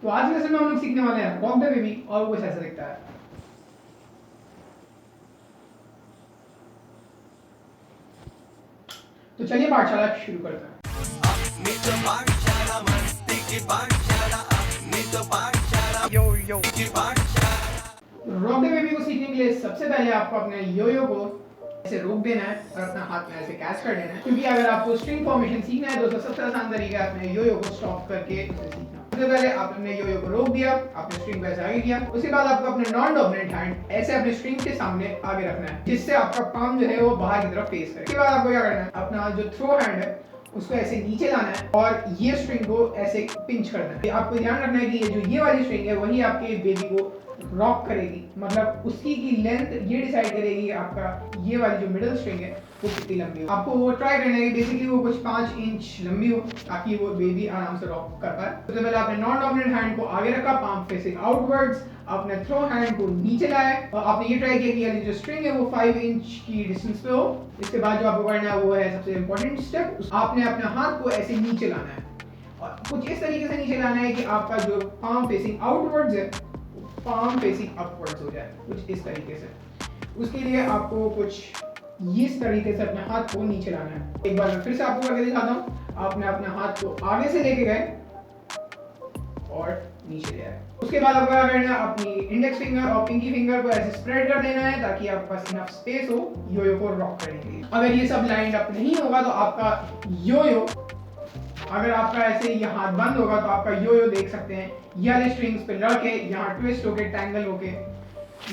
तो आज के लेसन में हम लोग सीखने वाले हैं रॉक द बेबी और वो कुछ ऐसा दिखता है। तो चलिए पाठशाला शुरू करते हैं। रॉक द बेबी को सीखने के लिए सबसे पहले आपको अपने योयो को ऐसे रोक देना है और अपना हाथ में ऐसे कैच कर देना है, क्योंकि अगर आपको स्ट्रिंग फॉर्मेशन सीखना है तो सबसे आसान तरीका है अपने योयो को स्टॉप करके उसे सीखना। सबसे पहले आपने योयो को रोक दिया, आपने स्ट्रिंग को ऐसे आगे किया, उसके बाद आपको अपने नॉन डोमिनेंट हैंड ऐसे अपने स्ट्रिंग के सामने आगे रखना है, जिससे आपका पाम जो है वो बाहर की तरफ फेस करे। उसके बाद आपको क्या करना है, अपना जो थ्रो हैंड है उसको ऐसे नीचे लाना है और ये स्ट्रिंग को ऐसे पिंच करना है। आपको ध्यान रखना है कि ये वाली स्ट्रिंग है वही आपके बेबी को रॉक करेगी, मतलब उसकी की लेंथ ये डिसाइड करेगी आपका ये वाली जो मिडिल स्ट्रिंग है वो कितनी लंबी हो। आपको वो ट्राई करना है कि बेसिकली वो कुछ 5 इंच लंबी हो ताकि वो बेबी आराम से रॉक कर पाए। सबसे पहले आपने नॉन डोमिनेंट हैंड को आगे रखा, पाम फेसिंग आउटवर्ड्स, आपने थ्रो हैंड को नीचे लाया और आपने ये ट्राई किया कि यानी जो स्ट्रिंग है वो 5 इंच की डिस्टेंस पे हो। इसके बाद जो आपको करना है वो है सबसे इंपॉर्टेंट स्टेप, आपने अपने हाथ को ऐसे नीचे लाना है और कुछ इस तरीके से नीचे लाना है कि आपका जो पाम फेसिंग आउटवर्ड्स है पाम फेसिंग अपवर्ड्स हो जाए, कुछ इस तरीके से। उसके लिए आपको कुछ इस तरीके से अपने हाथ को नीचे लाना है। एक बार मैं फिर से आपको करके दिखाता हूँ। आपने अपने हाथ को आगे से लेके गए और नीचे ले आए। उसके बाद आपको क्या करना है, अपनी इंडेक्स फिंगर और पिंकी फिंगर को ऐसे स्प्रेड कर देना है ताकि आपके पास इनफ स्पेस हो योयो को रॉक करने के लिए। अगर ये सब लाइंड अप नहीं होगा तो आपका योयो, अगर आपका ऐसे ये हाथ बंद होगा तो आपका योयो देख सकते हैं ये वाले स्ट्रिंग्स पे लड़के यहाँ ट्विस्ट होके टैंगल होके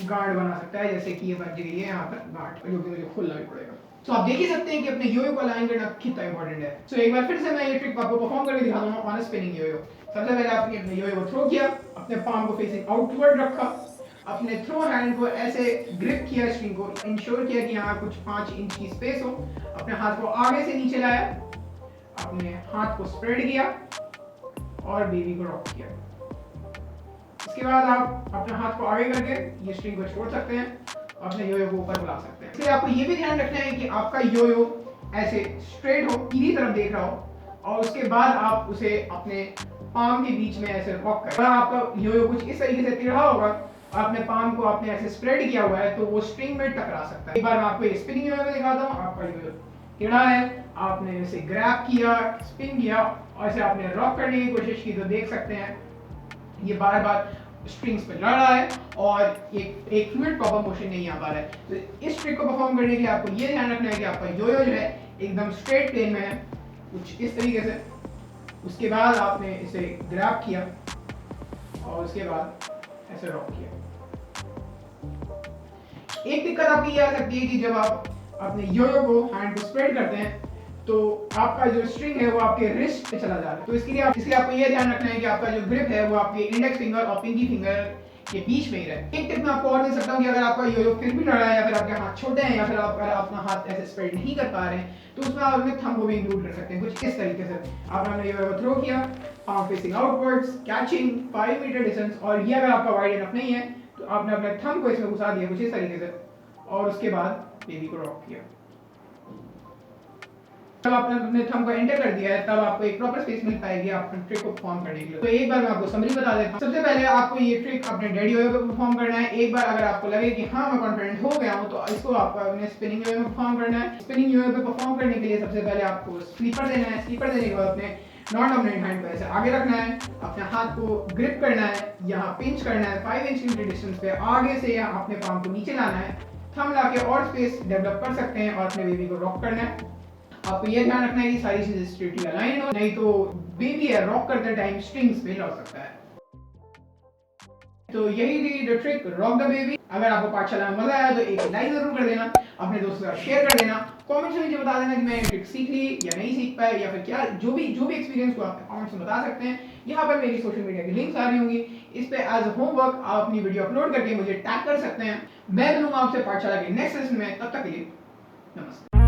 गार्ड बना सकता है, जैसे कि ये बन गई है यहाँ पर गार्ड, जो कि मुझे खोलना भी पड़ेगा। तो आप देख ही सकते हैं कि अपने योयो को अलाइन करना कितना इंपॉर्टेंट है। तो एक बार फिर से मैं ये ट्रिक आपको परफॉर्म करके दिखाता हूँ ऑन स्पिनिंग योयो। सबसे पहले आपने अपने योयो को थ्रो किया, अपने पाम को फेसिंग आउटवर्ड रखा, अपने थ्रो हैंड को ऐसे ग्रिप किया, स्ट्रिंग को इंश्योर किया कि यहाँ कुछ 5 इंच की स्पेस हो, अपने हाथ को आगे से नीचे लाया, अपने हाथ को स्प्रेड किया और बेबी को रॉक किया। इसके बाद आप अपने हाथ को आगे करके ये स्ट्रिंग को छोड़ सकते हैं और अपने योयो को ऊपर बुला सकते हैं। इसलिए आपको ये भी ध्यान रखना है कि आपका योयो ऐसे स्ट्रेट हो, सीधी तरफ देख रहा हो और उसके बाद आप उसे अपने पाम के बीच में ऐसे रॉक करें। अगर आपका योयो कुछ इस तरीके से टेढ़ा होगा, आपने पाम को आपने ऐसे स्प्रेड किया हुआ है तो वो स्ट्रिंग में टकरा सकता है। एक बार मैं आपको स्पिनिंग योयो में दिखाता हूँ। आपका योयो टेढ़ा है, आपने इसे ग्रैब किया, स्पिन किया और इसे आपने रॉक करने की कोशिश की तो देख सकते हैं ये बार बार स्ट्रिंग्स पे लड़ रहा है और एक फ्लूइड प्रॉपर मोशन नहीं आ पा रहा है। तो इस ट्रिक को परफॉर्म करने के लिए आपको ये ध्यान रखना है कि आपका योयो जो है एकदम स्ट्रेट प्लेन में है, कुछ इस तरीके से। उसके बाद आपने इसे ग्रैब किया और उसके बाद ऐसे रॉक किया। एक दिक्कत आपकी ये आ सकती है कि जब आप अपने योयो को हैंड को स्प्रेड करते हैं तो आपका जो स्ट्रिंग है वो आपके रिस्ट पे चला जा रहा है। तो इसलिए आपको ये ध्यान रखना है कि आपका जो ग्रिप है वो आपके इंडेक्स फिंगर और पिंकी फिंगर के बीच में ही रहे। एक टिप मैं आपको और दे सकता हूँ कि अगर आपका योयो फिर भी लड़ रहा है या फिर आपके हाथ छोटे हैं या फिर आप अगर अपना हाथ ऐसे स्प्रेड नहीं कर पा रहे हैं तो उसमें आप अपने थंब को भी इंक्लूड कर सकते हैं, कुछ इस तरीके से। आपने योयो को थ्रो किया, palm facing outwards, catching 5 meter distance, और ये अगर आपका वाइड इनफ नहीं है तो आपने अपने थंब को इसमें घुसा दिया कुछ इस तरीके से और उसके बाद बेबी को रॉक किया। जब आपने अपने थंब को एंटर कर दिया है तब आपको एक प्रॉपर स्पेस मिल पाएगी अपने ट्रिक को परफॉर्म करने के लिए। तो एक बार मैं आपको समरी बता देता हूं। सबसे पहले आपको ये ट्रिक अपने डेड योयो पे परफॉर्म करना है। एक बार अगर आपको लगे कि हाँ मैं कॉन्फिडेंट हो गया हूं तो इसको आपको अपने स्पिनिंग योयो में परफॉर्म करना है। स्पिनिंग योयो पे परफॉर्म करने के लिए सबसे पहले आपको स्लीपर देना है। स्लीपर देने के बाद अपने नॉन डोमिनेंट हैंड को ऐसे आगे रखना है, अपने हाथ को ग्रिप करना है, यहाँ पिंच करना है 5 इंच की डिस्टेंस पे, आगे से यहाँ अपने पाम को नीचे लाना है, थंब लाके और स्पेस डेवलप कर सकते हैं और अपने बेबी को रॉक करना है। आपको ये ध्यान रखना है कि सारी चीजें स्ट्रेटली अलाइन हो, नहीं तो बेबी है रॉक करते टाइम स्ट्रिंग्स पे लड़ सकता है। तो यही थी the trick rock the baby. अगर आपको पाठशाला में मजा आया तो एक लाइक जरूर कर देना, अपने दोस्तों के साथ शेयर कर देना, कमेंट्स में मुझे बता देना कि मैं ये ट्रिक सीख ली या नहीं सीख पाए या फिर क्या जो भी एक्सपीरियंस को आप कमेंट्स में बता सकते हैं। यहाँ पर मेरी सोशल मीडिया की लिंक्स आ रही होंगी, इस पे एज होमवर्क आप अपनी वीडियो अपलोड करके मुझे टैग कर सकते हैं। मैं मिलूंगा आपसे पाठशाला के नेक्स्ट सेशन में, तब तक के लिए नमस्ते।